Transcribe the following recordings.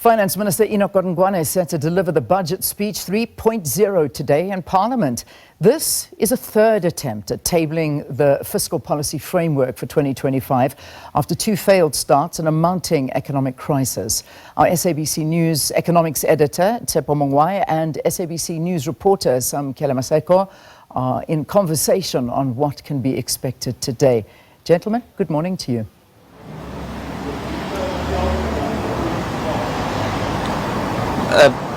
Finance Minister Enoch Godongwana is set to deliver the budget speech 3.0 today in Parliament. This is a third attempt at tabling the Fiscal Policy Framework for 2025 after two failed starts and a mounting economic crisis. Our SABC News Economics editor, Tshepo Mongoai, and SABC News reporter, Samkele Maseko, are in conversation on what can be expected today. Gentlemen, good morning to you.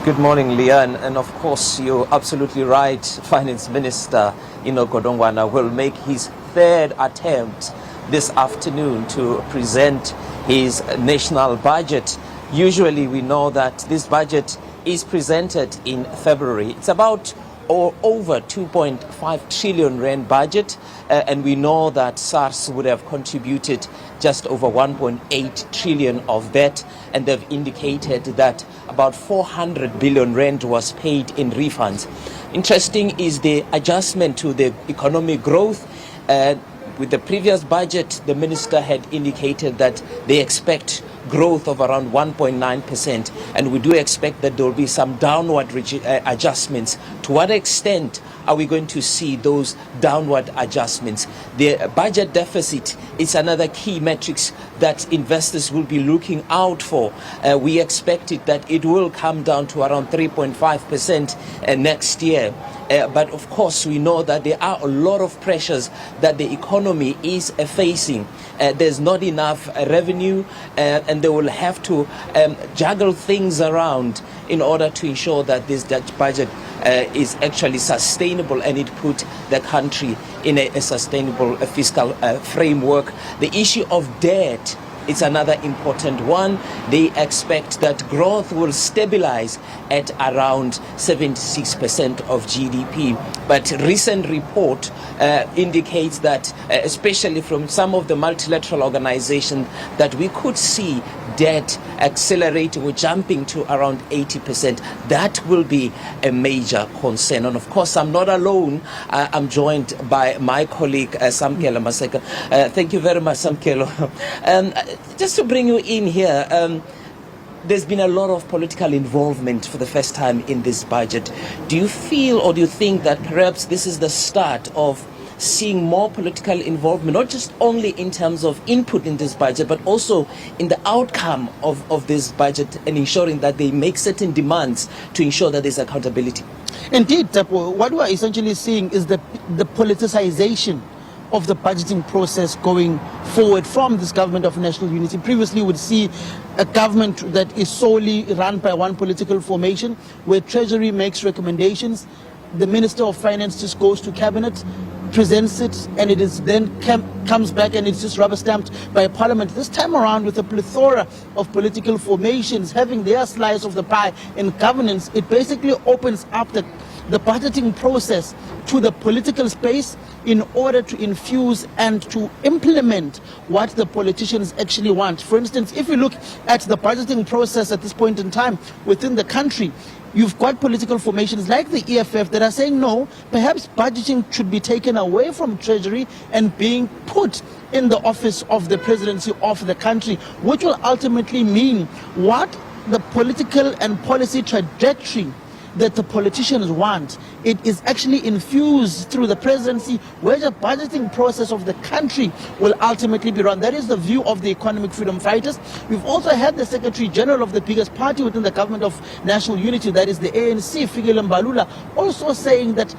Good morning, Leah, and of course you're absolutely right. Finance Minister Enoch Godongwana will make his third attempt this afternoon to present his national budget. Usually we know that this budget is presented in February. It's about or over 2.5 trillion rand budget, and we know that SARS would have contributed just over 1.8 trillion of that, and they've indicated that about 400 billion rand was paid in refunds. Interesting is the adjustment to the economic growth. With the previous budget, the minister had indicated that they expect growth of around 1.9%, and we do expect that there will be some downward adjustments. To what extent are we going to see those downward adjustments? The budget deficit is another key metrics that investors will be looking out for. We expect that it will come down to around 3.5% next year. But of course, we know that there are a lot of pressures that the economy is facing. There's not enough revenue, and they will have to juggle things around in order to ensure that this budget is actually sustainable and it put the country in a sustainable fiscal framework. The issue of debt is another important one. They expect that growth will stabilize at around 76% of GDP. But recent report indicates that, especially from some of the multilateral organizations, that we could see debt accelerating or jumping to around 80%. That will be a major concern. And of course, I'm not alone. I'm joined by my colleague, Samkele Maseko. Thank you very much, Samkele. Just to bring you in here, there's been a lot of political involvement for the first time in this budget. Do you feel or do you think that perhaps this is the start of seeing more political involvement, not just only in terms of input in this budget, but also in the outcome of this budget and ensuring that they make certain demands to ensure that there's accountability? Indeed, Tshepo, what we are essentially seeing is the politicization of the budgeting process going forward from this government of national unity. Previously, we would see a government that is solely run by one political formation, where Treasury makes recommendations, the Minister of Finance just goes to Cabinet, presents it, and it is then comes back and it's just rubber stamped by Parliament. This time around, with a plethora of political formations having their slice of the pie in governance, it basically opens up the budgeting process to the political space in order to infuse and to implement what the politicians actually want. For instance, if you look at the budgeting process at this point in time within the country, you've got political formations like the EFF that are saying, no, perhaps budgeting should be taken away from Treasury and being put in the office of the presidency of the country, which will ultimately mean what the political and policy trajectory that the politicians want. It is actually infused through the presidency, where the budgeting process of the country will ultimately be run. That is the view of the economic freedom fighters. We've also had the Secretary General of the biggest party within the government of national unity, that is the ANC, Fiscal Policy, also saying that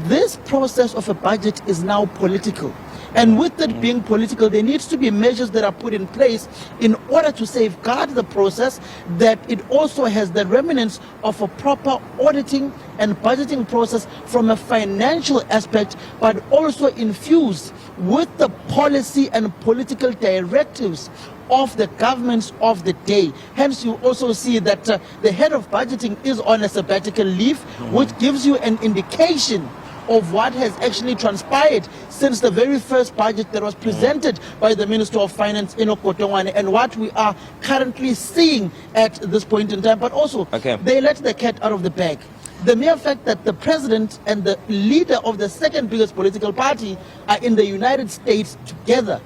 this process of a budget is now political. And with that being political, there needs to be measures that are put in place in order to safeguard the process, that it also has the remnants of a proper auditing and budgeting process from a financial aspect, but also infused with the policy and political directives of the governments of the day. Hence, you also see that the head of budgeting is on a sabbatical leave, which gives you an indication of what has actually transpired since the very first budget that was presented by the Minister of Finance, Enoch Godongwana, and what we are currently seeing at this point in time. But also, they let the cat out of the bag. The mere fact that the president and the leader of the second biggest political party are in the United States together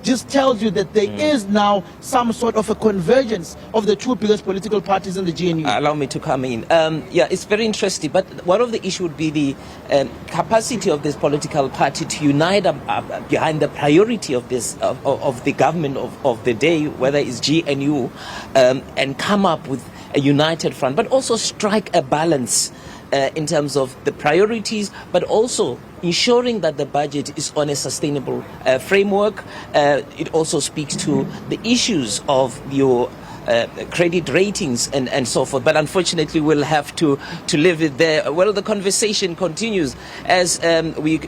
just tells you that there is now some sort of a convergence of the two biggest political parties in the GNU. Allow me to come in. Yeah, it's very interesting, but one of the issues would be the capacity of this political party to unite behind the priority of this of the government of the day, whether it's GNU, and come up with a united front, but also strike a balance in terms of the priorities, but also ensuring that the budget is on a sustainable framework. It also speaks to the issues of your credit ratings and so forth. But unfortunately, we'll have to leave it there. Well, the conversation continues as we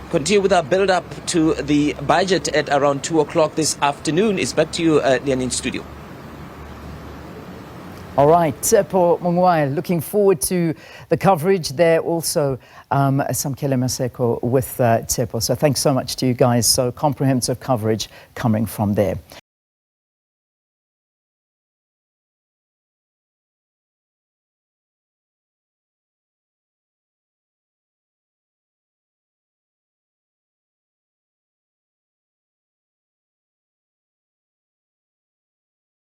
continue with our build-up to the budget at around 2 o'clock this afternoon. It's back to you, Lian, in studio. All right, Tshepo Mongoai, looking forward to the coverage there. Also, Samkele Maseko with Tshepo. So thanks so much to you guys. So comprehensive coverage coming from there.